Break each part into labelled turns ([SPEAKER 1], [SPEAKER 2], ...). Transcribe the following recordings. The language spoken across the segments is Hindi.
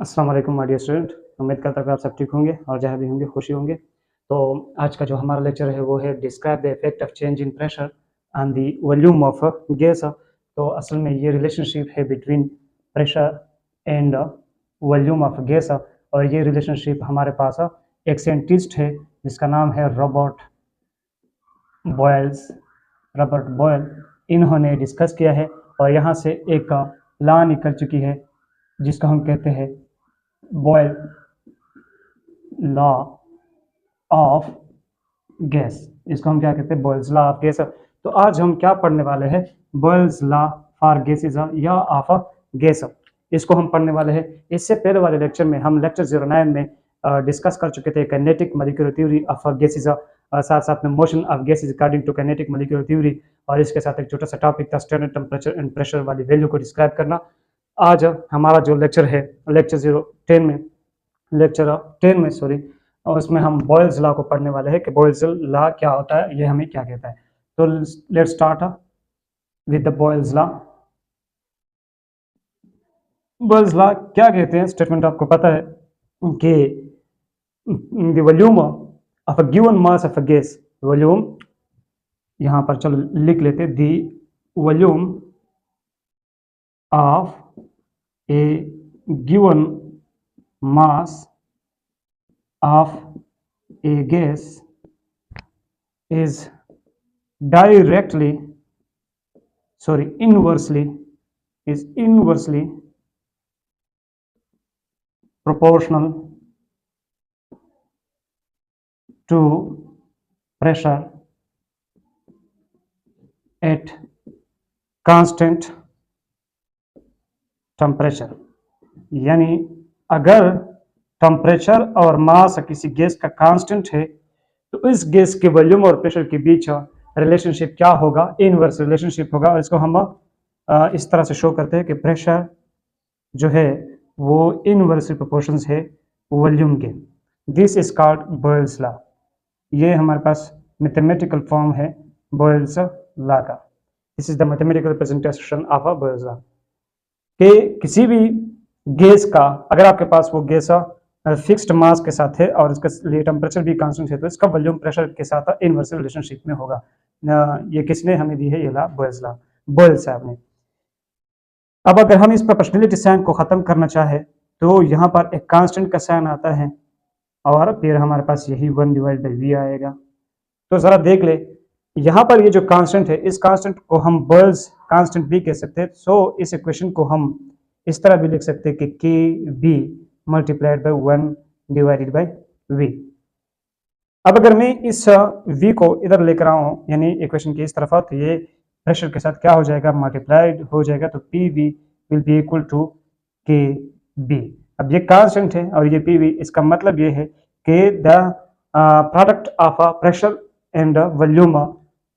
[SPEAKER 1] अस्सलाम वालेकुम माय डियर स्टूडेंट। उम्मीद करता हूँ कि आप सब ठीक होंगे और जहाँ भी होंगे खुशी होंगे। तो आज का जो हमारा लेक्चर है वो है describe the effect of change in pressure on the volume of gas. तो असल में ये रिलेशनशिप है between pressure and volume of gas, और ये रिलेशनशिप हमारे पास एक साइंटिस्ट है जिसका नाम है रॉबर्ट बॉयल। इन्होंने डिस्कस किया है और यहाँ से एक लॉ निकल चुकी है जिसको हम कहते हैं बॉयल लॉ ऑफ गैस। इसको हम क्या कहते हैं? Boyle's law of gas. तो आज हम क्या पढ़ने वाले हैं? बॉयल्स लॉ फॉर गैसेस या ऑफ गैस, इसको हम पढ़ने वाले हैं। इससे पहले वाले लेक्चर में हम लेक्चर 09 में डिस्कस कर चुके थे kinetic molecular theory of gases, साथ साथ में motion of gases according to kinetic molecular theory, और इसके साथ एक छोटा सा टॉपिक था स्टैंडर्ड टेम्परेचर एंड प्रेशर वाली वैल्यू को डिस्क्राइब करना। आज हमारा जो लेक्चर है लेक्चर 10 में सॉरी, और उसमें हम बॉयल्स लॉ को पढ़ने वाले हैं कि बॉयल्स लॉ क्या होता है, ये हमें क्या कहता है। तो let's start with the Boyle's law. Boyle's law क्या कहते हैं? स्टेटमेंट आपको पता है कि the volume of a given mass of a gas, volume यहाँ पर चलो लिख लेते, the volume of A given mass of a gas is inversely proportional to pressure at constant temperature। यानी अगर टेम्परेचर और मास किसी गैस का कांस्टेंट है तो इस गैस के वॉल्यूम और प्रेशर के बीच रिलेशनशिप क्या होगा? इनवर्स रिलेशनशिप होगा। और इसको हम इस तरह से शो करते हैं कि प्रेशर जो है वो इनवर्सली प्रोपोर्शंस है वॉल्यूम के। This is called Boyle's law. ये हमारे पास मैथमेटिकल फॉर्म है बॉयल्स लॉ का। This is the mathematical representation of a Boyle's law कि किसी भी गैस का, अगर आपके पास वो गैस फिक्स्ड मास के साथ है और इसका लिए टेम्परेचर भी कांस्टेंट है, तो इसका वॉल्यूम प्रेशर के साथ इनवर्स रिलेशनशिप में होगा। ये किसने हमें दी है? ये लॉ बॉयल साहब ने। अब अगर हम इस प्रोपोर्शनलिटी साइन को खत्म करना चाहे तो यहाँ पर एक कांस्टेंट का साइन आता है और फिर हमारे पास यही 1 डिवाइड बाई वी आएगा। तो जरा देख ले, यहाँ पर ये जो कांस्टेंट है, इस कांस्टेंट को हम बॉयल्स कांस्टेंट भी कह सकते हैं। सो इस इक्वेशन को हम इस तरह भी लिख सकते हैं कि K B multiplied by 1 divided by V. अब अगर मैं इस v को इधर लेकर आऊँ यानी इक्वेशन की इस तरफ, तो ये प्रेशर के साथ क्या हो जाएगा? मल्टीप्लाइड हो जाएगा। तो P V will be equal to K B. अब ये कांस्टेंट है और ये पी वी, इसका मतलब ये है कि the product of pressure and volume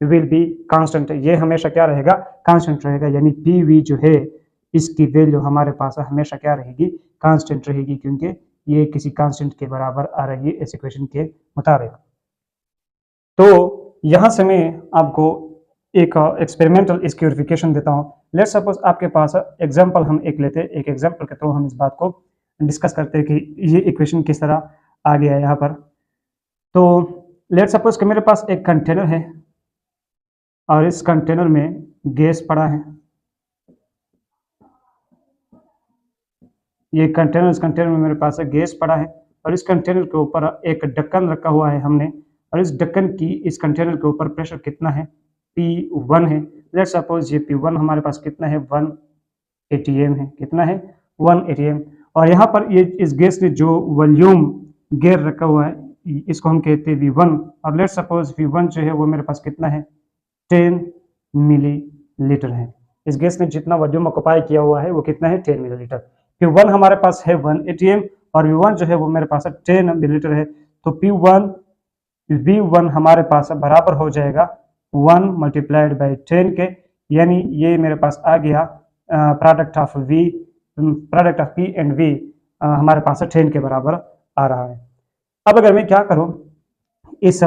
[SPEAKER 1] will be constant. ये हमेशा क्या रहेगा? कांस्टेंट रहेगा। यानी पी वी जो है इसकी वैल्यू हमारे पास हमेशा क्या रहेगी? कांस्टेंट रहेगी, क्योंकि ये किसी कांस्टेंट के बराबर आ रही है इस इक्वेशन के मुताबिक। तो यहां से मैं आपको एक एक्सपेरिमेंटल इसकी वेरिफिकेशन देता हूं। लेट्स सपोज आपके पास एग्जांपल हम एक लेते हैं, एक एग्जांपल के थ्रू हम इस बात को डिस्कस करते हैं कि ये इक्वेशन किस तरह आ गया है यहाँ पर। तो लेट्स सपोज कि मेरे पास एक कंटेनर है और इस कंटेनर में गैस पड़ा है। ये कंटेनर, इस कंटेनर में मेरे पास गैस पड़ा है और इस कंटेनर के ऊपर एक ढक्कन रखा हुआ है हमने, और इस ढक्कन की इस कंटेनर के ऊपर प्रेशर कितना है? P1 है। लेट्स सपोज ये P1 हमारे पास कितना है? 1 atm है। कितना है? 1 atm। और यहाँ पर ये इस गैस ने जो वॉल्यूम घेर रखा हुआ है इसको हम कहते हैं V1। और लेट्स सपोज V1 जो है वो मेरे पास कितना है? 10 मिलीलीटर है। इस गैस ने जितना वॉल्यूम ऑक्युपाई किया हुआ है वो कितना है? 10 मिलीलीटर। P1 हमारे पास है 1 atm और V1 जो है वो मेरे पास 10 मिलीलीटर है। तो V1 हमारे पास बराबर हो जाएगा 1 मल्टीप्लाइड बाई 10 के, यानी ये मेरे पास आ गया product of P and V हमारे पास 10 के बराबर आ रहा है। अब अगर मैं क्या करूं, इस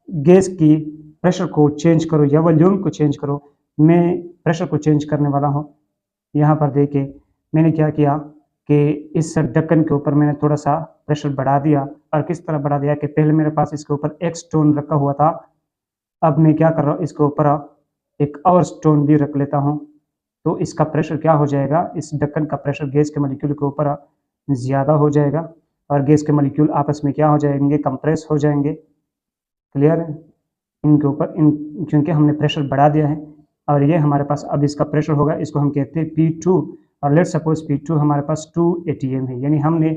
[SPEAKER 1] गैस की प्रेशर को चेंज करूं या वॉल्यूम को चेंज करूं, मैं प्रेशर को चेंज करने वाला हूं। यहाँ पर देखिए मैंने क्या किया कि इस ढक्कन के ऊपर मैंने थोड़ा सा प्रेशर बढ़ा दिया, और किस तरह बढ़ा दिया कि पहले मेरे पास इसके ऊपर एक स्टोन रखा हुआ था, अब मैं क्या कर रहा हूँ, इसके ऊपर एक और स्टोन भी रख लेता हूँ। तो इसका प्रेशर क्या हो जाएगा, इस ढक्कन का प्रेशर गैस के मॉलिक्यूल के ऊपर ज़्यादा हो जाएगा, और गैस के मॉलिक्यूल आपस में क्या हो जाएंगे, कंप्रेस हो जाएंगे। क्लियर है? इनके ऊपर इन क्योंकि हमने प्रेशर बढ़ा दिया है, और ये हमारे पास अब इसका प्रेशर होगा, इसको हम कहते हैं P2। और लेट्स सपोज P2 हमारे पास 2 atm है, यानी हमने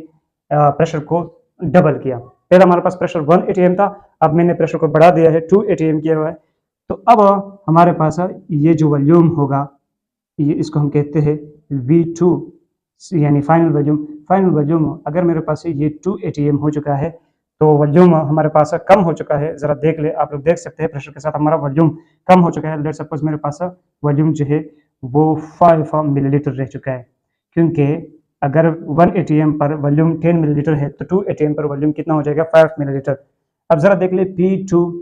[SPEAKER 1] प्रेशर को डबल किया। पहले हमारे पास प्रेशर 1 atm था, अब मैंने प्रेशर को बढ़ा दिया है, 2 atm किया हुआ है। तो अब हमारे पास ये जो वॉल्यूम होगा, ये इसको हम कहते हैं V2, यानी फाइनल वॉल्यूम। फाइनल वॉल्यूम अगर मेरे पास ये 2 atm हो चुका है, तो वॉल्यूम हमारे पास कम हो चुका है। जरा देख ले, आप लोग देख सकते हैं प्रेशर के साथ हमारा वॉल्यूम कम हो चुका है। लेट्स सपोज मेरे पास वॉल्यूम जो है वो 5 मिलीलीटर रह चुका है, क्योंकि अगर 1 atm पर वॉल्यूम 10 मिलीलीटर है तो 2 atm पर वॉल्यूम कितना हो जाएगा, 5 मिलीलीटर। अब जरा देख ले P2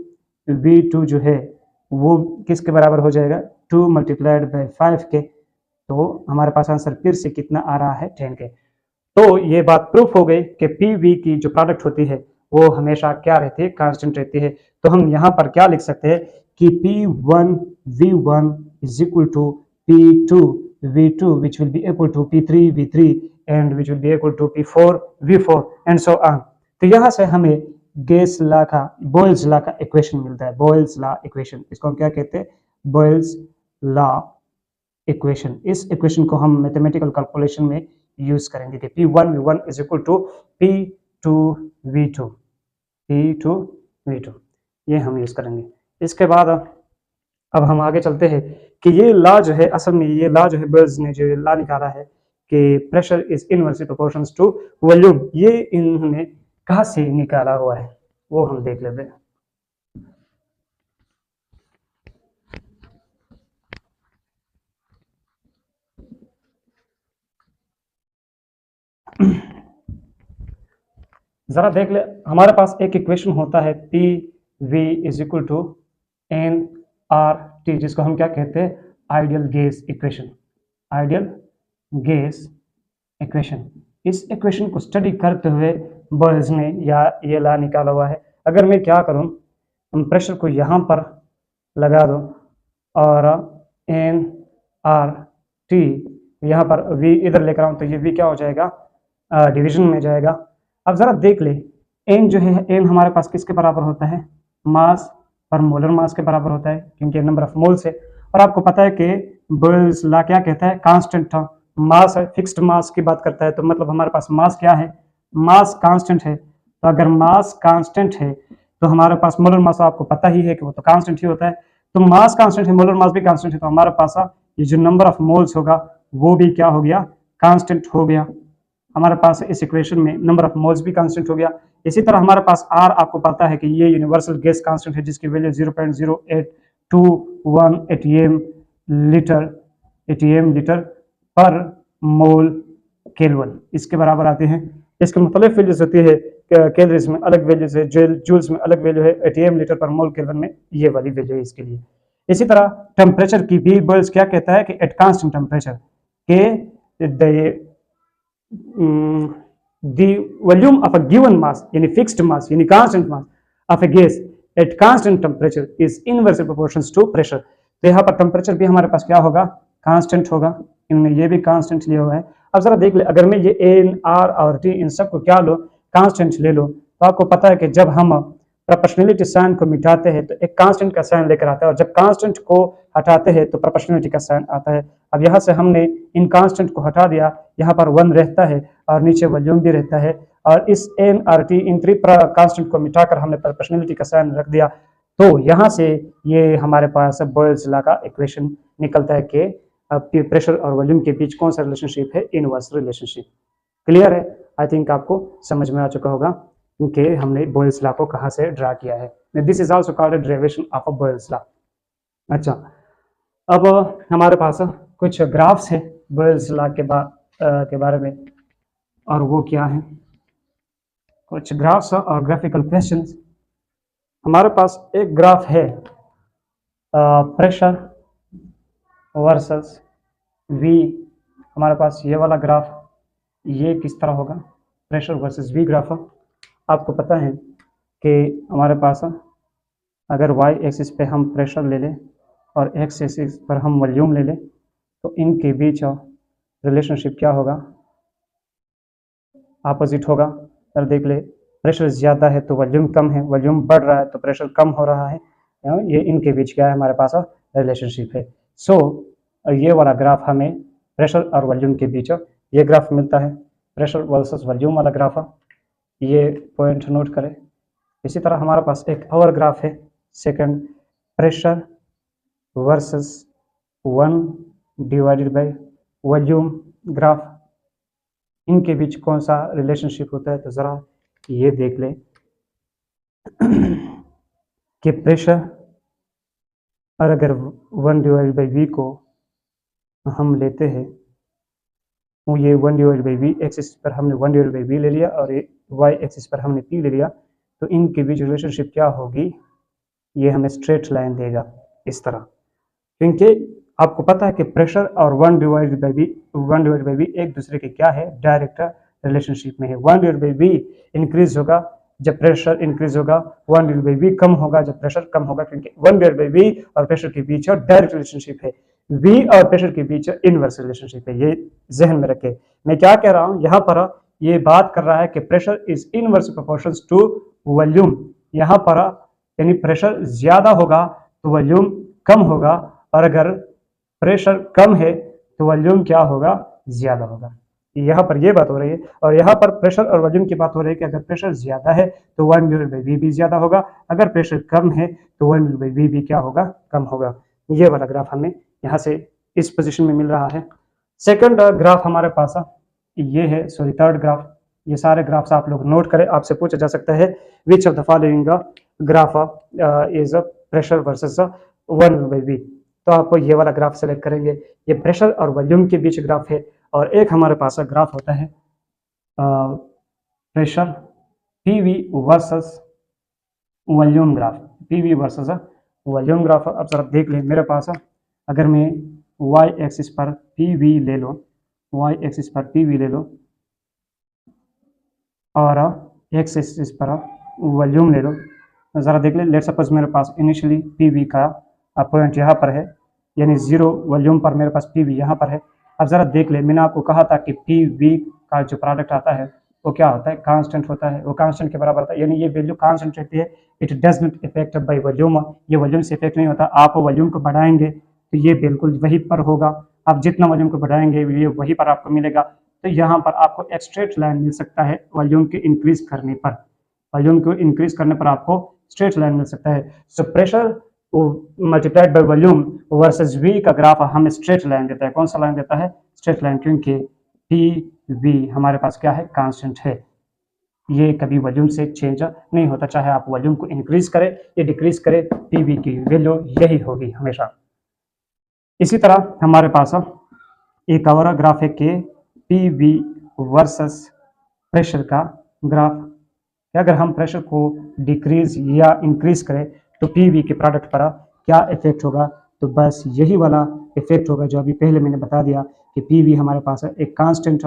[SPEAKER 1] V2 जो है वो किसके बराबर हो जाएगा, 2 मल्टीप्लाइड बाई 5 के। तो हमारे पास आंसर फिर से कितना आ रहा है, 10 के। तो ये बात प्रूफ हो गई कि PV की जो प्रोडक्ट होती है वो हमेशा क्या रहती है, कांस्टेंट रहती है। तो हम यहाँ पर क्या लिख सकते हैं कि P1 V1 is equal to P2 V2 which will be equal to P3 V3 and which will be equal to P4 V4 and so on। तो यहाँ से हमें गैस लॉ का, बॉयल्स लॉ का इक्वेशन मिलता है। बॉयल्स लॉ इक्वेशन, इसको हम क्या कहते हैं, बॉयल्स लॉ इक्वेशन। इस इक्वेशन को हम मैथमेटिकल कैलकुलेशन में यूज करेंगे कि P1 V1 is equal to P2 V2, P2 V2, ये हम यूज करेंगे। इसके बाद अब हम आगे चलते हैं कि ये लॉ जो है, असल में ये लॉ जो है बॉयल्स ने जो लॉ निकाला है कि pressure is inversely proportional to volume, ये इन्होंने कहाँ से निकाला हुआ है वो हम देख लेते हैं। जरा देख ले, हमारे पास एक इक्वेशन होता है PV is equal to nRT, जिसको हम क्या कहते हैं, ideal gas equation. Ideal gas equation, इस इक्वेशन को स्टडी करते हुए बॉयल्स ने या ये लॉ निकाला हुआ है। अगर मैं क्या करूं, हम प्रेशर को यहाँ पर लगा दो और nRT यहाँ पर V इधर लेकर आऊँ, तो ये V क्या हो जाएगा, डिवीजन में जाएगा। अब जरा देख ले, n जो है, n हमारे पास किसके बराबर होता है, मास पर मोलर मास के बराबर होता है, क्योंकि नंबर ऑफ मोल्स है। और आपको पता है कि बॉयल्स लॉ क्या कहता है, कांस्टेंट मास है, फिक्स्ड मास की बात करता है। तो मतलब हमारे पास मास क्या है, मास कांस्टेंट है। तो अगर मास कांस्टेंट है तो हमारे पास मोलर मास आपको पता ही है कि वो तो कांस्टेंट ही होता है। तो मास कांस्टेंट है, मोलर मास भी कांस्टेंट है, तो हमारे पास ये जो नंबर ऑफ मोल्स होगा वो भी क्या हो गया, कांस्टेंट हो गया। हमारे पास इस इक्वेशन में नंबर ऑफ मोल्स भी कांस्टेंट हो गया। इसी तरह हमारे पास R, आपको पता है कि ये यूनिवर्सल गैस कांस्टेंट है, जिसकी वैल्यू 0.0821 atm लीटर पर मोल केल्विन इसके बराबर आते हैं। इसके मुख्तलिफ वैल्यूज होती है, कैलोरीज में अलग वैल्यूज है, जूल्स में अलग वैल्यू है, atm लीटर पर मोल केल्विन में ये वाली वैल्यू है इसके लिए। इसी तरह टेम्परेचर की भी बॉयल्स क्या कहता है कि एट कांस्टेंट टेम्परेचर के the volume of a given mass, यानी fixed mass, यानी constant mass of a gas at constant temperature is inversely proportional to pressure। तो यहाँ पर टेम्परेचर भी हमारे पास क्या होगा, कांस्टेंट होगा। इन्होंने ये भी कांस्टेंट लिया हुआ है। अब जरा देख ले, अगर मैं ये n, r और t इन सब को क्या लो, कांस्टेंट ले लो, तो आपको पता है कि जब हम प्रोपोर्शनलिटी साइन को मिटाते हैं तो एक कांस्टेंट का साइन लेकर आता है, और जब कांस्टेंट को हटाते हैं तो प्रोपोर्शनलिटी का साइन आता है। अब यहाँ से हमने इन कांस्टेंट को हटा दिया, यहाँ पर 1 रहता है और नीचे वॉल्यूम भी रहता है, और इस n और t इन 3 कांस्टेंट को मिटाकर हमने प्रोपोर्शनलिटी का साइन रख दिया। तो यहाँ से ये हमारे पास बॉयल्स लॉ का इक्वेशन निकलता है कि प्रेशर और वॉल्यूम के बीच कौन सा रिलेशनशिप है, इनवर्स रिलेशनशिप। क्लियर है? आई थिंक आपको समझ में आ चुका होगा क्योंकि हमने बॉयल्स लॉ को कहाँ से ड्रा किया है। This is also called derivation of a Boyle's law. अच्छा, अब हमारे पास कुछ ग्राफ्स है बॉयल्स लॉ के बारे में, और वो क्या है, कुछ ग्राफ्स और ग्राफिकल क्वेश्चंस। हमारे पास एक ग्राफ है प्रेशर वर्सेस V, हमारे पास ये वाला ग्राफ, ये किस तरह होगा, प्रेशर वर्सेस वी ग्राफ। आपको पता है कि हमारे पास अगर वाई एक्सिस पे हम प्रेशर ले लें और एक्स एक्सिस पर हम वॉल्यूम ले लें तो इनके बीच रिलेशनशिप क्या होगा, अपोजिट होगा। अगर देख ले प्रेशर ज़्यादा है तो वॉल्यूम कम है, वॉल्यूम बढ़ रहा है तो प्रेशर कम हो रहा है, ये इनके बीच क्या है हमारे पास रिलेशनशिप है। सो ये वाला ग्राफ हमें प्रेशर और वॉल्यूम के बीच ये ग्राफ मिलता है, प्रेशर वर्सेस वॉल्यूम वाला ग्राफ, ये पॉइंट नोट करें। इसी तरह हमारे पास एक और ग्राफ है second, pressure versus 1 divided by volume graph, इनके बीच कौन सा रिलेशनशिप होता है। तो ज़रा ये देख लें कि प्रेशर और अगर 1 डिवाइडेड बाई वी को हम लेते हैं, वो ये 1 डिवाइडेड बाई वी एक्सिस पर हमने 1 डिवाइडेड बाई वी ले लिया और वाई एक्सिस पर हमने पी ले लिया, तो इनके बीच रिलेशनशिप क्या होगी, ये हमें स्ट्रेट लाइन देगा इस तरह। क्योंकि आपको पता है कि प्रेशर और 1 डिवाइडेड बाई वी एक दूसरे के क्या है, डायरेक्ट रिलेशनशिप में है। 1 डिवाइडेड बाई वी इंक्रीज होगा जब प्रेशर इंक्रीज होगा, 1 डिवाइडेड बाई वी कम होगा जब प्रेशर कम होगा, क्योंकि 1 डिवाइडेड बाई वी और प्रेशर के बीच डायरेक्ट रिलेशनशिप है, वी और प्रेशर के बीच इनवर्स रिलेशनशिप है। ये जहन में रखें। मैं क्या कह रहा हूँ, यहाँ पर ये बात कर रहा है कि pressure is inverse proportions to volume. यहाँ पर यानी प्रेशर ज्यादा होगा तो वॉल्यूम कम होगा, और अगर प्रेशर कम है तो वॉल्यूम क्या होगा, ज्यादा होगा। यहाँ पर ये बात हो रही है, और यहाँ पर प्रेशर और वॉल्यूम की बात हो रही है कि अगर प्रेशर ज्यादा है तो 1 डिवाइडेड बाई वी भी ज्यादा होगा, अगर प्रेशर कम है तो 1 डिवाइडेड बाई वी भी क्या होगा, कम होगा। ये वाला ग्राफ हमें यहाँ से इस पोजीशन में मिल रहा है। सेकंड ग्राफ हमारे पास ये है, सॉरी थर्ड ग्राफ। ये सारे ग्राफ्स आप लोग नोट करें, आपसे पूछा जा सकता है which of the following graph is pressure versus 1 by V. तो आप ये वाला ग्राफ सेलेक्ट करेंगे, ये प्रेशर और वॉल्यूम के बीच ग्राफ है। और एक हमारे पास ग्राफ होता है pressure PV versus volume graph, PV versus volume graph. अब जरा देख लें, मेरे पास अगर मैं वाई एक्सिस पर पीवी ले लो, वाई एक्सिस पर पीवी ले लो और एक्स एक्सिस पर वॉल्यूम ले लो, ज़रा देख लें। लेट सपोज मेरे पास इनिशियली पीवी का पॉइंट यहाँ पर है, यानी 0 वॉल्यूम पर मेरे पास पीवी यहाँ पर है। अब ज़रा देख ले, मैंने आपको कहा था कि पीवी का जो प्रोडक्ट आता है वो क्या होता है, कांस्टेंट होता है, वो कांस्टेंट के बराबर होता है, यानी ये वैल्यू कांस्टेंट रहती है। It does not effect by volume, ये वॉल्यूम से इफेक्ट नहीं होता। आप वॉल्यूम को बढ़ाएंगे तो ये बिल्कुल वहीं पर होगा, आप जितना वॉल्यूम को बढ़ाएंगे ये वहीं पर आपको मिलेगा। तो यहाँ पर आपको एक स्ट्रेट लाइन मिल सकता है वॉल्यूम के इंक्रीज करने पर, वॉल्यूम को इंक्रीज करने पर आपको स्ट्रेट लाइन मिल सकता है। So pressure multiplied by volume versus V का ग्राफ हमें स्ट्रेट लाइन देता है। कौन सा लाइन देता है, स्ट्रेट लाइन, क्योंकि पी वी हमारे पास क्या है, कांस्टेंट है, ये कभी वॉल्यूम से चेंज नहीं होता। चाहे आप वॉल्यूम को इंक्रीज करें या डिक्रीज करें, पी वी की वैल्यू यही होगी हमेशा। इसी तरह हमारे पास एक और ग्राफ है कि पी वी वर्सेस प्रेशर का ग्राफ। अगर हम प्रेशर को डिक्रीज या इंक्रीज करें तो पी वी के प्रोडक्ट पर क्या इफेक्ट होगा, तो बस यही वाला इफेक्ट होगा जो अभी पहले मैंने बता दिया कि पी वी हमारे पास एक कांस्टेंट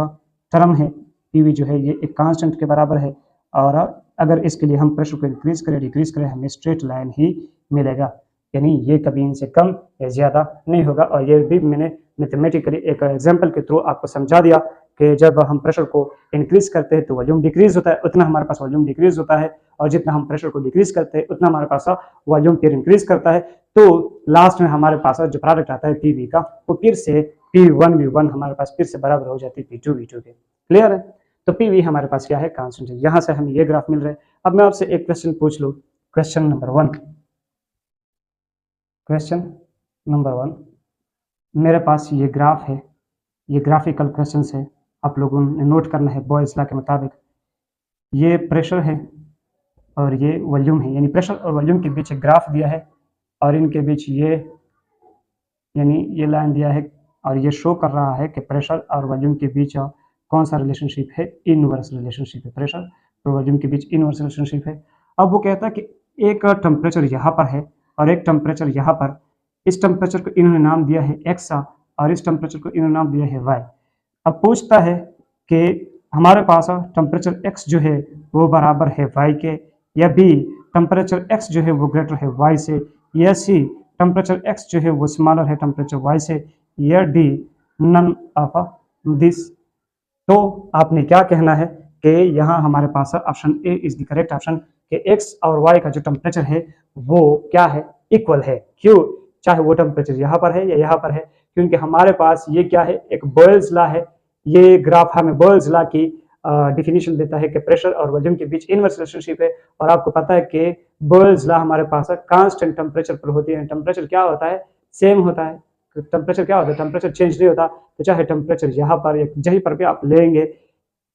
[SPEAKER 1] टर्म है, पी वी जो है ये एक कांस्टेंट के बराबर है, और अगर इसके लिए हम प्रेशर को इंक्रीज करें डिक्रीज करें हमें स्ट्रेट लाइन ही मिलेगा, यानी ये कभी इनसे कम या ज़्यादा नहीं होगा। और ये भी मैंने मैथमेटिकली एक एग्जाम्पल के थ्रू आपको समझा दिया कि जब हम प्रेशर को इंक्रीज करते हैं तो वॉल्यूम डिक्रीज होता है, उतना हमारे पास वॉल्यूम डिक्रीज होता है, और जितना हम प्रेशर को डिक्रीज करते हैं उतना हमारे पास वॉल्यूम फिर इंक्रीज करता है। तो लास्ट में हमारे पास जो प्रोडक्ट आता है पी वी का, वो फिर से P1V1 हमारे पास फिर से बराबर हो जाती है P2V2 के। क्लियर है? तो पी वी हमारे पास क्या है, कांस्टेंट है। यहाँ से हमें ये ग्राफ मिल रहा है। अब मैं आपसे एक क्वेश्चन पूछ लूँ, क्वेश्चन नंबर 1। क्वेश्चन नंबर 1, मेरे पास ये ग्राफ है, ये ग्राफिकल क्वेश्चंस है, आप लोगों ने नोट करना है बॉयज़ लॉ के मुताबिक। ये प्रेशर है और ये वॉल्यूम है, यानी प्रेशर और वॉल्यूम के बीच एक ग्राफ दिया है, और इनके बीच ये यानी ये लाइन दिया है, और ये शो कर रहा है कि प्रेशर और वॉल्यूम के बीच कौन सा रिलेशनशिप है, इनवर्स रिलेशनशिप है। प्रेशर और वॉल्यूम के बीच इनवर्स रिलेशनशिप है। अब वो कहता है कि एक टेम्परेचर यहाँ पर है और एक टेम्परेचर यहाँ पर, इस टेम्परेचर को इन्होंने नाम दिया है एक्स और इस टेम्परेचर को इन्होंने नाम दिया है वाई। अब पूछता है कि हमारे पास टेम्परेचर x जो है वो बराबर है y के, या b टेम्परेचर x जो है वो ग्रेटर है y से, या c टेम्परेचर x जो है वो स्मॉलर है टेम्परेचर y से, या d नन ऑफ दिस। तो आपने क्या कहना है कि यहाँ हमारे पास option A is the correct option, कि x और y का जो टेम्परेचर है वो क्या है, इक्वल है। क्यों, चाहे वो टेम्परेचर यहाँ पर है या यहाँ पर है, क्योंकि हमारे पास ये क्या है, एक बॉयल्स लॉ है। ये ग्राफ हमें बॉयल्स लॉ की डिफिनीशन देता है कि प्रेशर और वॉल्यूम के बीच इनवर्स रिलेशनशिप है। और आपको पता है कि बॉयल्स लॉ हमारे पास कांस्टेंट टेम्परेचर पर होती है। टेम्परेचर क्या होता है, सेम होता है। टेम्परेचर क्या होता है, टेम्परेचर चेंज नहीं होता। तो चाहे टेम्परेचर यहाँ पर या जहीं पर भी आप लेंगे,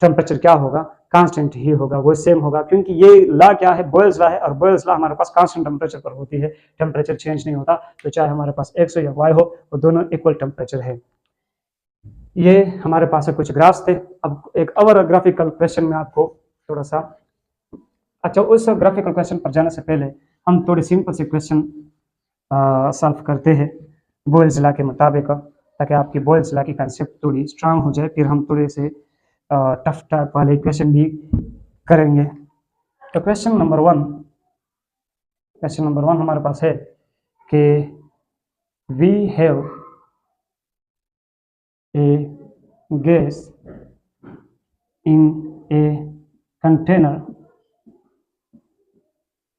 [SPEAKER 1] टेम्परेचर क्या होगा, कांस्टेंट ही होगा, वो सेम होगा, क्योंकि ये लॉ क्या है, बॉयल्स लॉ है। और बॉयल्स लॉ हमारे पास कांस्टेंट टेम्परेचर पर होती है, टेम्परेचर चेंज नहीं होता। तो चाहे हमारे पास x हो या y हो, वो दोनों इक्वल टेम्परेचर है। ये हमारे पास कुछ ग्राफ्स थे। अब एक और ग्राफिकल क्वेश्चन में आपको थोड़ा सा, अच्छा उस ग्राफिकल क्वेश्चन पर जाने से पहले हम थोड़े सिंपल से क्वेश्चन सॉल्व करते हैं बॉयल्स लॉ के मुताबिक, ताकि आपकी बॉयल्स लॉ की कंसेप्ट थोड़ी स्ट्रांग हो जाए। फिर हम थोड़े से टफ टाइप वाले क्वेश्चन भी करेंगे। तो क्वेश्चन नंबर वन हमारे पास है कि we have a gas in a container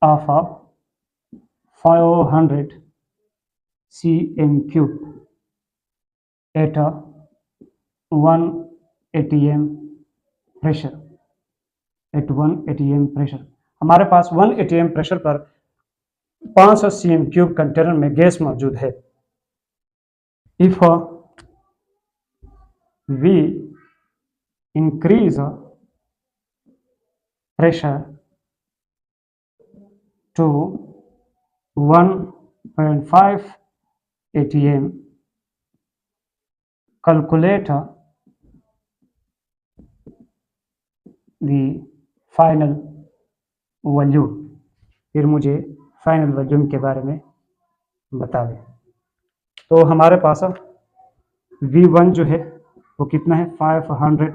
[SPEAKER 1] of 500 cm cube at 1 atm pressure, at 1 atm pressure। हमारे पास 1 atm प्रेशर पर 500 cm क्यूब कंटेनर में गैस मौजूद है। If we increase pressure to 1.5 atm, calculate the final volume. फिर मुझे फाइनल वॉल्यूम के बारे में बता दें। तो हमारे पास V1 जो है वो कितना है, 500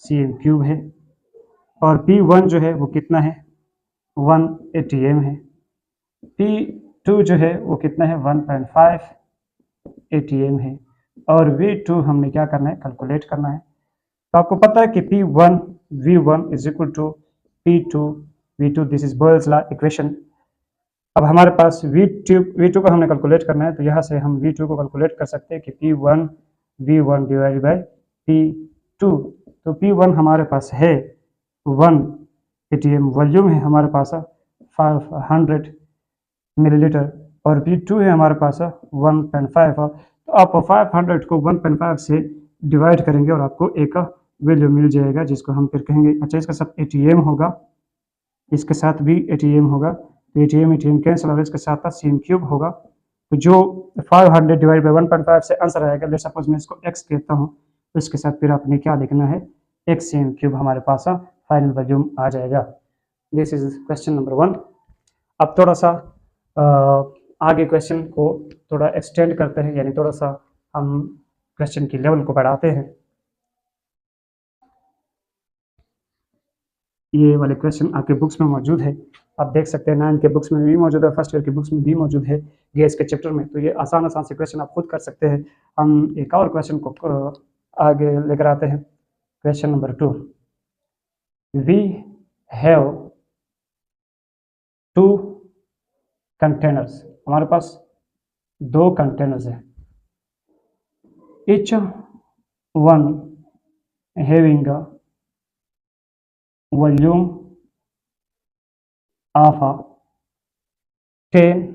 [SPEAKER 1] cm क्यूब है, और P1 जो है वो कितना है, 1 atm है। P2 जो है वो कितना है, 1.5 atm है। और V2 हमने क्या करना है, कैलकुलेट करना है। तो आपको पता है कि P1 V1 is equal to P2 V2, this is Boyle's law equation. अब हमारे पास V2 को हमने कैलकुलेट करना है, तो यहाँ से हम V2 को कैलकुलेट कर सकते हैं कि P1 V1 divide by P2। तो P1 हमारे पास है 1 atm, वॉल्यूम है हमारे पास 500 मिलीलीटर, और P2 है हमारे पास 1.5। तो आप 500 को 1.5 से डिवाइड करेंगे और आपको एक वैल्यू मिल जाएगा, जिसको हम फिर कहेंगे, अच्छा इसके साथ ATM होगा, इसके साथ भी ATM होगा, तो ATM कैंसिल और इसके साथ CM क्यूब होगा। तो जो 500 डिवाइड बाई 1.5 से आंसर आएगा, लेट्स सपोज मैं इसको x कहता हूँ, तो इसके साथ फिर आपने क्या लिखना है, x CM क्यूब हमारे पास फाइनल वॉल्यूम आ जाएगा। This is question number 1। अब थोड़ा सा आगे क्वेश्चन को थोड़ा एक्सटेंड करते हैं, यानी थोड़ा सा हम क्वेश्चन की लेवल को बढ़ाते हैं। ये वाले क्वेश्चन आपके बुक्स में मौजूद है, आप देख सकते हैं 9 के बुक्स में भी मौजूद है, फर्स्ट ईयर के बुक्स में भी मौजूद है गैस के चैप्टर में। तो ये आसान से क्वेश्चन आप खुद कर सकते हैं। हम एक और क्वेश्चन को आगे लेकर आते हैं। Question number 2, we have 2 containers, हमारे पास 2 कंटेनर्स है, each one having a volume of 10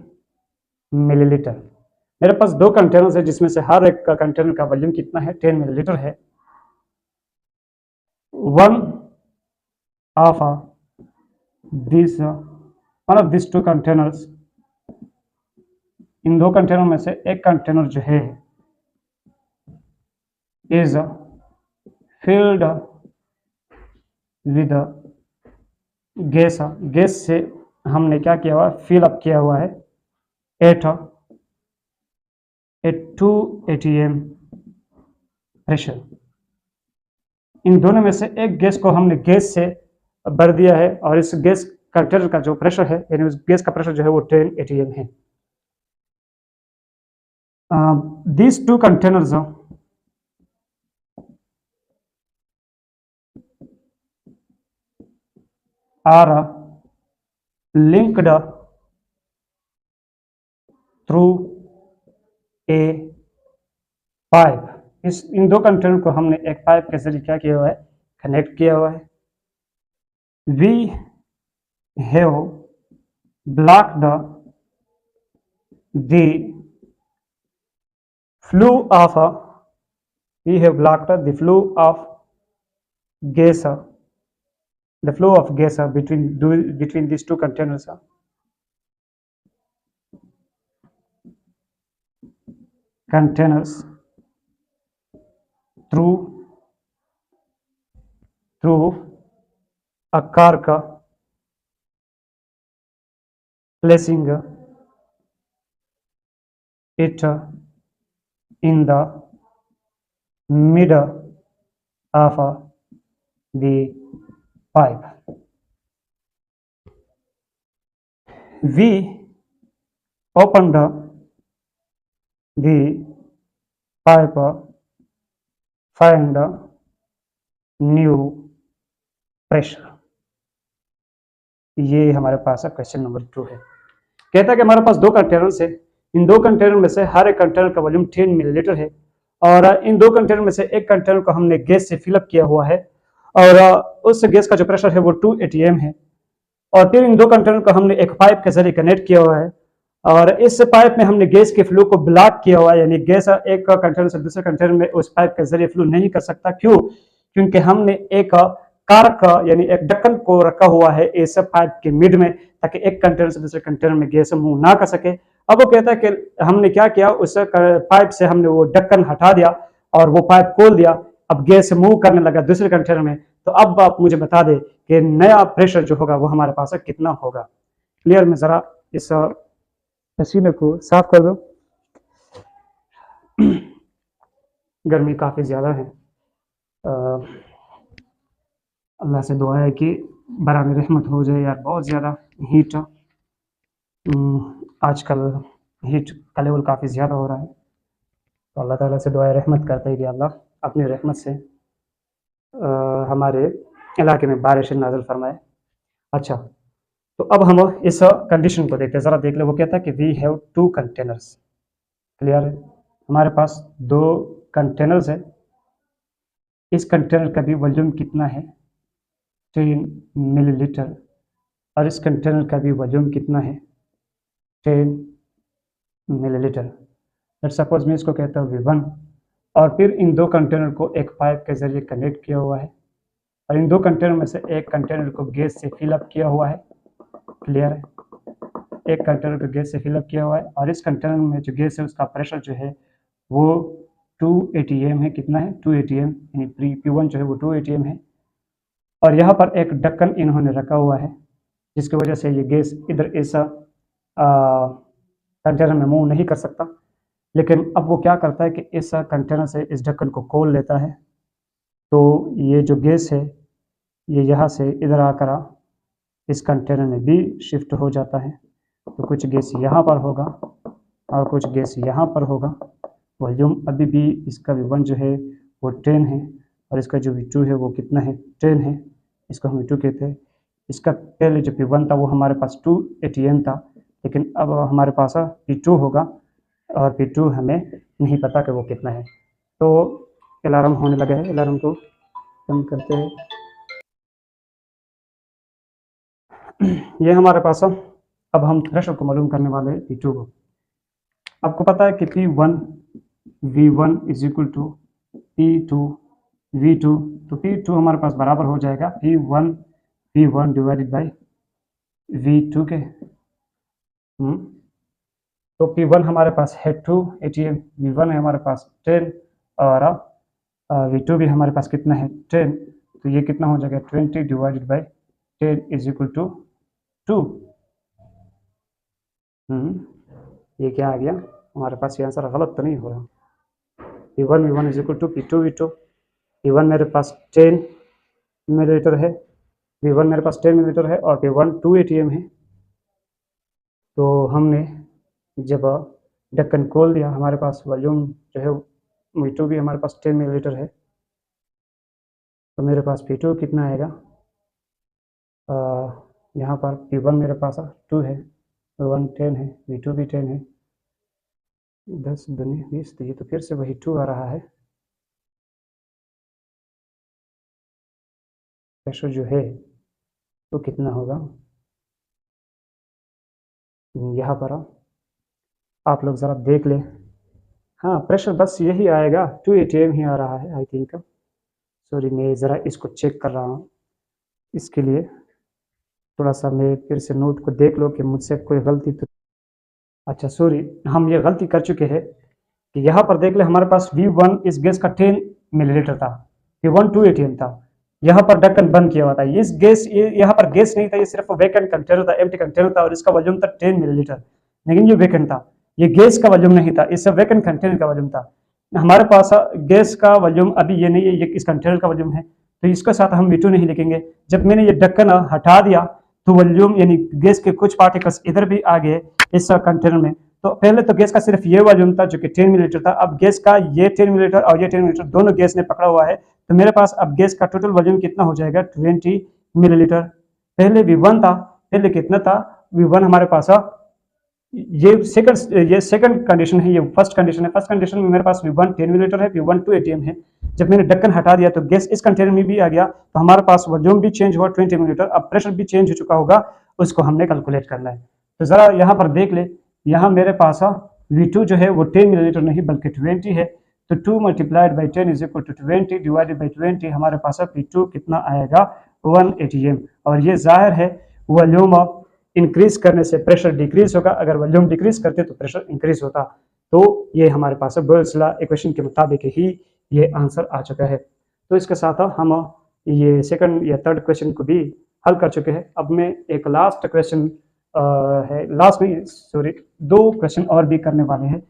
[SPEAKER 1] millilitre. मेरे पास 2 कंटेनर्स है, जिसमें से हर एक का कंटेनर का वॉल्यूम कितना है, 10 मिलीलीटर है। One of this 2 containers, in 2 container में से एक कंटेनर जो है is filled with gas, gas से हमने क्या किया हुआ है, फिल अप किया हुआ है एट 2 atm प्रेशर। इन दोनों में से एक गैस को हमने गैस से भर दिया है और इस गैस कंटेनर का जो प्रेशर है यानी उस गैस का प्रेशर जो है वो 10 atm है। These two containers are linked through a pipe। इन दो कंटेनर को हमने एक पाइप के जरिए क्या किया हुआ है, कनेक्ट किया हुआ है। We have blocked the flow of gas, between these two containers through a cork, placing it in the middle of the pipe। We opened the pipe, find new pressure। ये हमारे पास क्वेश्चन नंबर 2 है। कहता है कि हमारे पास दो कंटेनर है, इन दो कंटेनर में से हर एक कंटेनर का वॉल्यूम 10 मिलीलीटर है और इन दो कंटेनर में से एक कंटेनर को हमने गैस से फिलअप किया हुआ है और उस गैस का जो प्रेशर है वो 2 atm है और फिर इन दो कंटेनर को हमने एक पाइप के जरिए कनेक्ट किया हुआ है और इस पाइप में हमने गैस के फ्लो को ब्लॉक किया हुआ है, यानी गैस एक कंटेनर से दूसरे कंटेनर में उस पाइप के जरिए फ्लो नहीं कर सकता। क्यों? क्योंकि हमने एक कारक यानी एक ढक्कन को रखा हुआ है इस पाइप के मिड में ताकि एक कंटेनर से दूसरे कंटेनर में गैस मूव ना कर सके। अब वो कहता है कि हमने क्या किया, उस पाइप से हमने वो ढक्कन हटा दिया और वो पाइप खोल दिया, अब गैस मूव करने लगा दूसरे कंटेनर में। तो अब आप मुझे बता दें कि नया प्रेशर जो होगा वो हमारे पास कितना होगा। क्लियर? में जरा इस पसीने को साफ कर दो, गर्मी काफी ज्यादा है। अल्लाह से दुआ है कि बरान रहमत हो जाए यार, बहुत ज़्यादा हीट आजकल हीट का लेवल काफ़ी ज़्यादा हो रहा है। तो अल्लाह ताला से दुआ रहमत करते हैं कि अल्लाह अपनी रहमत से हमारे इलाके में बारिश नाज़िल फरमाए। अच्छा, तो अब हम इस कंडीशन को देखते हैं, ज़रा देख ले। वो कहता है कि वी हैव 2 कंटेनर्स। क्लियर है? हमारे पास 2 कंटेनर्स है। इस कंटेनर का भी वॉल्यूम कितना है? 10 मिलीलीटर। और इस कंटेनर का भी वॉल्यूम कितना है? 10 मिलीलीटर। लेट्स सपोज मैं इसको कहता हूँ V1 और फिर इन दो कंटेनर को एक पाइप के जरिए कनेक्ट किया हुआ है और इन दो कंटेनर में से एक कंटेनर को गैस से फिलअप किया हुआ है। क्लियर है? एक कंटेनर को गैस से फिलअप किया हुआ है और इस कंटेनर में जो गैस है उसका प्रेशर जो है वो 2 atm है। कितना है? 2 atm, यानी P1 जो है वो 2 atm है। और यहाँ पर एक ढक्कन इन्होंने रखा हुआ है जिसकी वजह से ये गैस इधर ऐसा कंटेनर में मूव नहीं कर सकता। लेकिन अब वो क्या करता है कि इस कंटेनर से इस ढक्कन को खोल लेता है, तो ये जो गैस है ये यहाँ से इधर आकर इस कंटेनर में भी शिफ्ट हो जाता है। तो कुछ गैस यहाँ पर होगा और कुछ गैस यहाँ पर होगा। वॉल्यूम अभी भी इसका V1 जो है वो 10 है और इसका जो V2 है वो कितना है? 10 है। इसको हम V2 कहते हैं। इसका पहले जो P1 था वो हमारे पास 2 atm था, लेकिन अब हमारे पास P2 होगा और P2 हमें नहीं पता कि वो कितना है। तो अलार्म होने लगा है, अलार्म को बंद करते हैं। ये हमारे पास अब हम प्रेशर को मालूम करने वाले हैं P2 को। आपको पता है कि P1 V1 is equal to P2 V2, तो P2 हमारे पास बराबर हो जाएगा P1 V1 divided by V2 के। तो P1 हमारे पास है 2 atm, V1 है हमारे पास 10 और V2 भी हमारे पास कितना है? 10। तो ये कितना हो जाएगा? 20 divided by 10 is equal to 2। ये क्या आ गया हमारे पास? ये आंसर गलत तो नहीं हो रहा। P1 V1 is equal to P2 V2। P1 मेरे पास 10 मिलीलीटर है, V1 मेरे पास 10 मिलीलीटर है और P1 2 ATM है। तो हमने जब ढक्कन खोल दिया, हमारे पास वॉल्यूम जो है V2 भी हमारे पास 10 मिलीलीटर है। तो मेरे पास P2 कितना आएगा, यहाँ पर P1 मेरे पास 2 है, V1 10 है, V2 भी 10 है, 10 दूनी 20, तो ये तो फिर से वही 2 आ रहा है। प्रेशर जो है वो कितना होगा, यहाँ पर आप लोग ज़रा देख लें। हाँ, प्रेशर बस यही आएगा, 2 ATM ही आ रहा है आई थिंक। सॉरी, मैं ज़रा इसको चेक कर रहा हूँ, इसके लिए थोड़ा सा मैं फिर से नोट को देख लो कि मुझसे कोई गलती तो। अच्छा सॉरी, हम ये गलती कर चुके हैं कि यहाँ पर देख ले, हमारे पास V1 इस गैस का 10 मिलीलीटर था, V1 2 ATM था, यहाँ पर ढक्कन बंद किया हुआ था। इस गैस, ये यहाँ पर गैस नहीं था, ये सिर्फ वैकेंट कंटेनर था, एम्प्टी कंटेनर था और इसका वॉल्यूम था 10 मिलीलीटर, लेकिन ये वैकेंट था, ये गैस का वॉल्यूम नहीं था, इस वैकेंट कंटेनर का वॉल्यूम था। हमारे पास गैस का वॉल्यूम अभी ये नहीं है, ये इस कंटेनर का वॉल्यूम है, तो इसके साथ हम V2 नहीं लिखेंगे। जब मैंने ये ढक्कन हटा दिया तो वॉल्यूम यानी गैस के कुछ पार्टिकल्स इधर भी आ गए इस कंटेनर में। तो पहले तो गैस का सिर्फ ये वॉल्यूम था जो कि 10 मिलीलीटर था, अब गैस का ये 10 मिलीलीटर और ये 10 मिलीलीटर दोनों गैस ने पकड़ा हुआ है, तो मेरे पास अब गैस का टोटल वॉल्यूम कितना हो जाएगा, 20 मिलीलीटर। पहले V1 था, पहले कितना था, V1 हमारे पास ये सेकंड कंडीशन है, ये फर्स्ट कंडीशन है। फर्स्ट कंडीशन में मेरे पास V1 10 मिलीलीटर है, V1 2 ATM है। जब मैंने ढक्कन हटा दिया तो गैस इस कंटेनर में भी आ गया, तो हमारे पास वॉल्यूम भी चेंज हुआ 20 मिलीलीटर, अब प्रेशर भी चेंज हो चुका होगा, उसको हमने कैलकुलेट करना है। तो जरा यहाँ पर देख ले, यहाँ मेरे पास V2 जो है वो 10 मिलीलीटर नहीं बल्कि 20 है, तो 2 multiplied by 10 is equal to 20 divided by 20, हमारे पास P2 कितना आएगा, 1 ATM। और ये जाहिर है वॉल्यूम इंक्रीज करने से प्रेशर डिक्रीज होगा, अगर वॉल्यूम डिक्रीज करते तो प्रेशर इंक्रीज होता। तो ये हमारे पास बोयल्स लॉ इक्वेशन के मुताबिक ही ये आंसर आ चुका है। तो इसके साथ हम ये सेकंड या थर्ड क्वेश्चन को भी हल कर चुके हैं। अब मैं एक लास्ट क्वेश्चन है, लास्ट में सॉरी 2 क्वेश्चन और भी करने वाले हैं,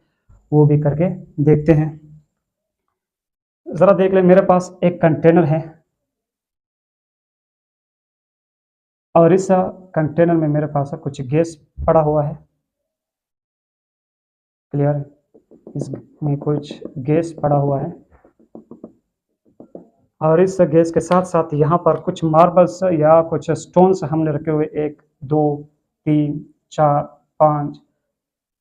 [SPEAKER 1] वो भी करके देखते हैं। जरा देख ले, मेरे पास एक कंटेनर है और इस कंटेनर में मेरे पास कुछ गैस पड़ा हुआ है, क्लियर है, इसमें कुछ गैस पड़ा हुआ है और इस गैस के साथ साथ यहाँ पर कुछ मार्बल्स या कुछ स्टोन्स हमने रखे हुए, 1 2 3 4 5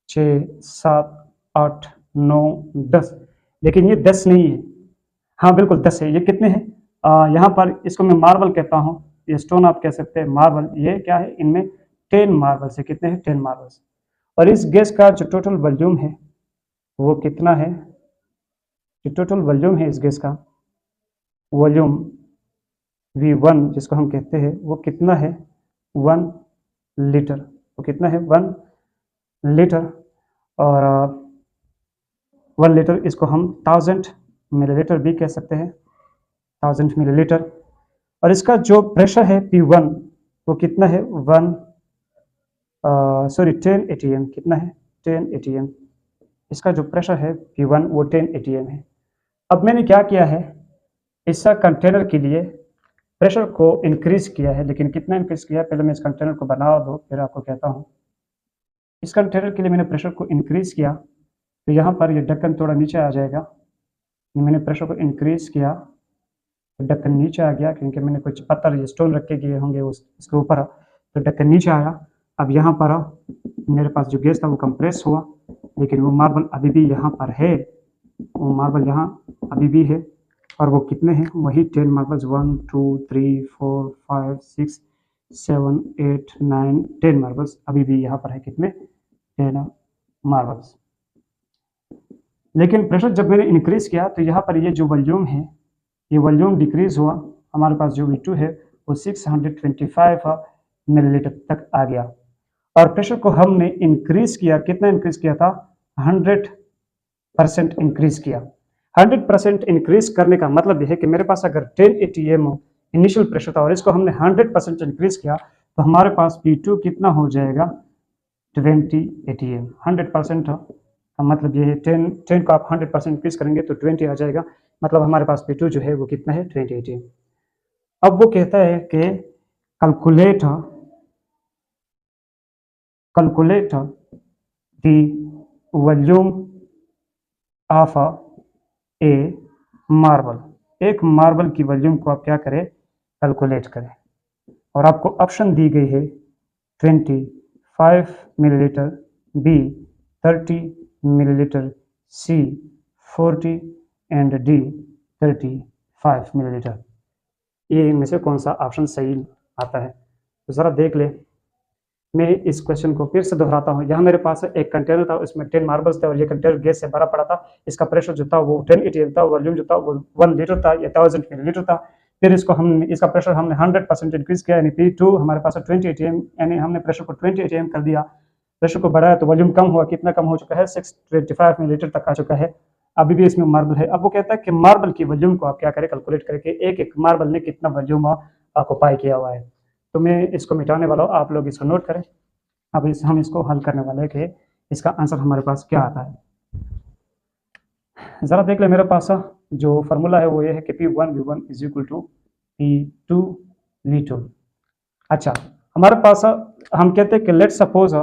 [SPEAKER 1] 6 7 8 9 10, लेकिन ये 10 नहीं है, हाँ बिल्कुल 10 है। ये कितने हैं, यहाँ पर इसको मैं मार्बल कहता हूँ, ये स्टोन आप कह सकते हैं मार्बल, ये क्या है, इनमें 10 मार्बल्स है। कितने हैं, 10 मार्बल्स। और इस गैस का जो टोटल वॉल्यूम है वो कितना है, जो टोटल वॉल्यूम है इस गैस का वॉल्यूम V1 जिसको हम कहते हैं वो कितना है, 1 लीटर। वो कितना है, 1 लीटर। और 1 लीटर इसको हम 1000 मिलीलीटर भी कह सकते हैं, 1000 मिलीलीटर। और इसका जो प्रेशर है P1 वो कितना है, 10 ATM। कितना है, 10 ATM। इसका जो प्रेशर है P1 वो 10 ATM है। अब मैंने क्या किया है, इस कंटेनर के लिए प्रेशर को इंक्रीज किया है, लेकिन कितना इंक्रीज किया है, पहले मैं इस कंटेनर को बना दो फिर आपको कहता हूँ। इस कंटेनर के लिए मैंने प्रेशर को इंक्रीज किया, तो यहाँ पर ये ढक्कन थोड़ा नीचे आ जाएगा। मैंने प्रेशर को इंक्रीज किया तो ढक्कन नीचे आ गया, क्योंकि मैंने कुछ पत्थर या स्टोन रखे गए होंगे उसके ऊपर, तो ढक्कन नीचे आया। अब यहाँ पर मेरे पास जो गैस था वो कंप्रेस हुआ, लेकिन वो मार्बल अभी भी यहाँ पर है, वो मार्बल यहाँ अभी भी है। और वो कितने हैं, वही 10 मार्बल्स, 1 2 3 4 5 6 7 8 9 10 मार्बल्स अभी भी यहाँ पर है। कितने, 10 मार्बल्स। लेकिन प्रेशर जब मैंने इंक्रीज किया तो यहाँ पर ये जो वॉल्यूम है ये वॉल्यूम डिक्रीज हुआ, हमारे पास जो V2 है वो 625 मिलीलीटर तक आ गया। और प्रेशर को हमने इंक्रीज किया, कितना इंक्रीज किया था, 100% इंक्रीज किया। 100% इंक्रीज करने का मतलब यह है कि मेरे पास अगर 10 ATM इनिशियल प्रेशर था और इसको हमने 100% इंक्रीज किया तो हमारे पास P2 कितना हो जाएगा, 20 ATM। 100% मतलब ये 10 को आप 100% इंक्रीज करेंगे तो 20 आ जाएगा, मतलब हमारे पास P2 जो है वो कितना है 20 ATM। अब वो कहता है कि calculate calculate the volume of A marble. एक मार्बल की वॉल्यूम को आप क्या करें, कैलकुलेट करें। और आपको ऑप्शन दी गई है 25 millilitre, B 30 millilitre, C 40 and D 35 millilitre. ये इनमें से कौन सा ऑप्शन सही आता है, तो ज़रा देख ले। मैं इस क्वेश्चन को फिर से दोहराता हूँ। यहाँ मेरे पास एक कंटेनर था, उसमें 10 मार्बल्स थे और ये कंटेनर गैस से भरा पड़ा था। इसका प्रेशर जो था वो 10 ATM था, वॉल्यूम जो था वो 1 लीटर था या 1000 मिलीलीटर था। फिर इसका प्रेशर हमने 100% इंक्रीज किया, यानी P2 हमारे पास 20 ATM, यानी हमने प्रेशर को 20 ATM कर दिया। प्रेशर को बढ़ाया तो वॉल्यूम कम हुआ, कितना कम हो चुका है, 625 मिलीलीटर तक आ चुका है। अभी भी इसमें मार्बल है। अब वो कहता है कि मार्बल की वॉल्यूम को आप क्या करें, कैलकुलेट करके एक एक मार्बल ने कितना वॉल्यूम ऑक्युपाई किया हुआ है। तो मैं इसको मिटाने वाला हूँ, आप लोग इसको नोट करें। अब हम इसको हल करने वाले हैं कि इसका आंसर हमारे पास क्या आता है। ज़रा देख ले, मेरे पास जो फार्मूला है वो ये है कि P1V1 is equal to P2V2। अच्छा, हमारे पास हम कहते हैं कि लेट सपोज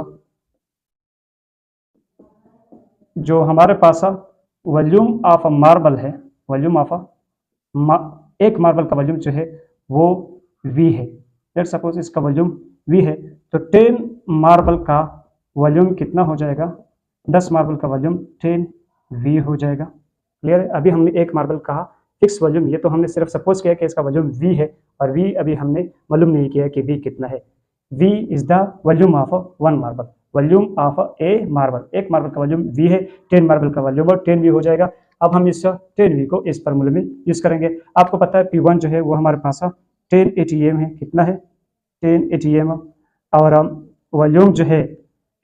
[SPEAKER 1] जो हमारे पास वॉल्यूम ऑफ मार्बल है, वॉल्यूम ऑफ एक मार्बल का वॉल्यूम जो है वो V है। लेट सपोज इसका वॉल्यूम V है, तो 10 मार्बल का वॉल्यूम कितना हो जाएगा, 10 मार्बल का वॉल्यूम 10V हो जाएगा। क्लियर है। अभी हमने एक मार्बल कहा फिक्स वॉल्यूम, ये तो हमने सिर्फ सपोज किया कि इसका वॉल्यूम V है, और V अभी हमने मालूम नहीं किया कि V कितना है। V is the volume of one marble, volume of A marble. एक मार्बल का वॉल्यूम V है, 10 मार्बल का वॉल्यूम और 10V हो जाएगा। अब हम इस 10V को इस फॉर्मूले में यूज करेंगे। आपको पता है P1 जो है वो हमारे पास 10 ATM है। कितना है, 10 ATM। और वॉल्यूम जो है,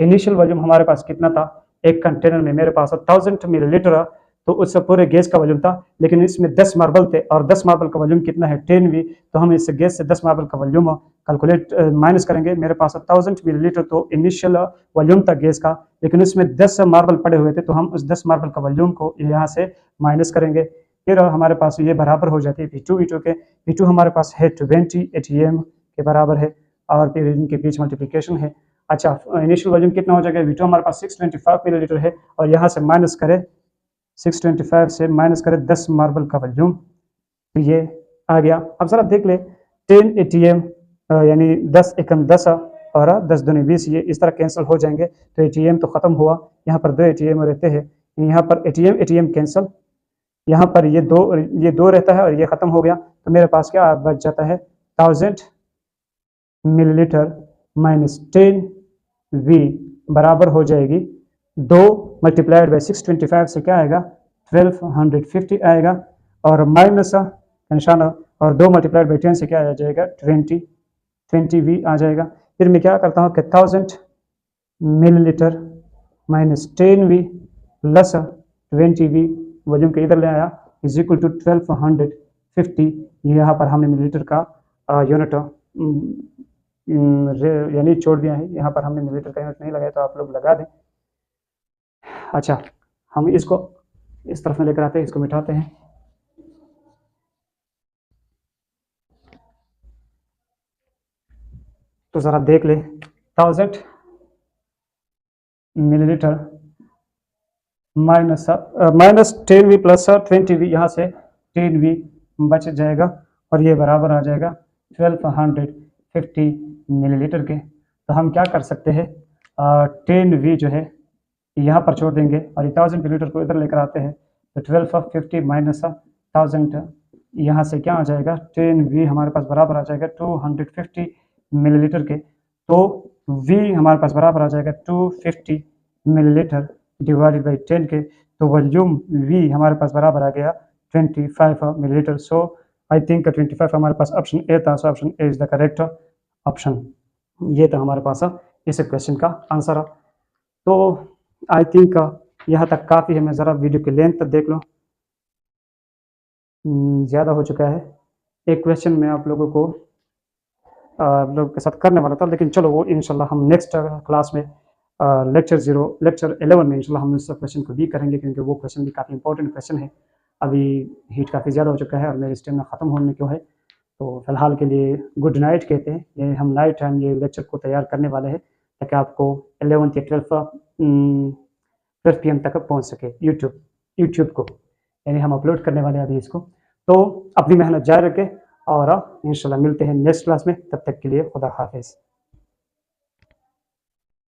[SPEAKER 1] इनिशियल वॉल्यूम हमारे पास कितना था, एक कंटेनर में मेरे पास 1000 मिलीलीटर, तो उससे पूरे गैस का वॉल्यूम था, लेकिन इसमें 10 मार्बल थे और 10 मार्बल का वॉल्यूम कितना है 10V। तो हम इस गैस से 10 मार्बल का वॉल्यूम कैलकुलेट माइनस करेंगे। मेरे पास 1000 मिलीलीटर तो इनिशियल वॉल्यूम था गैस का, लेकिन उसमें 10 मार्बल पड़े हुए थे, तो हम उस 10 मार्बल का वॉल्यूम को यहाँ से माइनस करेंगे। फिर हमारे पास ये बराबर हो जाती है P2V2 के। P2 हमारे पास है 20 ATM के बराबर है, और फिर इनके बीच मल्टीप्लिकेशन है। अच्छा, इनिशियल वॉल्यूम कितना हो जाएगा, V2 हमारे पास 625 मिलीलीटर है, और यहाँ से माइनस करें 625 से माइनस करें 10 मार्बल का वॉल्यूम, तो ये आ गया। अब जरा देख ले, 10 ATM यानी 10 एकम 10 और 10 दूनी 20, ये इस तरह कैंसिल हो जाएंगे, तो ATM तो खत्म हुआ। यहाँ पर 2 ATM रहते हैं, यहाँ पर ATM कैंसिल, यहाँ पर ये दो रहता है और ये खत्म हो गया, तो मेरे पास क्या बच जाता है, 1000 मिलीलीटर माइनस 10V बराबर हो जाएगी 2 मल्टीप्लाइड बाई 625 से क्या आएगा 1250 आएगा, और माइनस का निशान, और 2 मल्टीप्लाइड बाई 10 से क्या आ जाएगा 20V आ जाएगा। फिर मैं क्या करता हूँ कि 1000 millilitre minus 10V plus 20V, volume के इधर ले आया, इज इक्वल टू 1250। यहाँ पर हमने मिलीलीटर का यूनिट यानी छोड़ दिया है, यहाँ पर हमने मिलीलीटर का यूनिट नहीं लगाया, तो आप लोग लगा दें। अच्छा, हम इसको इस तरफ में लेकर आते हैं, इसको मिटाते हैं। तो ज़रा देख ले, 1000 millilitre minus 10V plus 20V, यहाँ से 10V बच जाएगा, और ये बराबर आ जाएगा 1250 मिलीलीटर के। तो हम क्या कर सकते हैं, 10V जो है यहाँ पर छोड़ देंगे, और 1000 मिलीलीटर को इधर लेकर आते हैं, तो 1250 माइनस 1000, यहाँ से क्या आ जाएगा 10V हमारे पास बराबर आ जाएगा 250 मिलीलीटर के। तो V हमारे पास बराबर आ जाएगा 250 मिलीलीटर डिवाइडेड बाई 10 के, तो वॉल्यूम V हमारे पास बराबर आ गया 25 मिलीलीटर। सो आई थिंक 25 हमारे पास ऑप्शन ए था, so option A is the correct option. ये था हमारे पास इस क्वेश्चन का आंसर। तो आई थिंक यहाँ तक काफ़ी है। मैं ज़रा वीडियो की लेंथ देख लो, ज़्यादा हो चुका है। एक क्वेश्चन मैं आप लोगों को आप लोगों के साथ करने वाला था, लेकिन चलो वो इंशाल्लाह हम नेक्स्ट क्लास में लेक्चर 11 में इंशाल्लाह हम उस क्वेश्चन को भी करेंगे, क्योंकि वो क्वेश्चन भी काफ़ी इंपॉर्टेंट क्वेश्चन है। अभी हीट काफ़ी ज़्यादा हो चुका है और मेरी स्टेमिना ख़त्म होने को है, तो फ़िलहाल के लिए गुड नाइट कहते हैं। ये हम नाइट टाइम ये लेक्चर को तैयार करने वाले हैं ताकि आपको 11th या 12 PM तक पहुँच सके यूट्यूब को, यानी हम अपलोड करने वाले हैं अभी इसको। तो अपनी मेहनत जारी रखें और इंशाल्लाह मिलते हैं नेक्स्ट क्लास में, तब तक के लिए खुदा हाफिज़।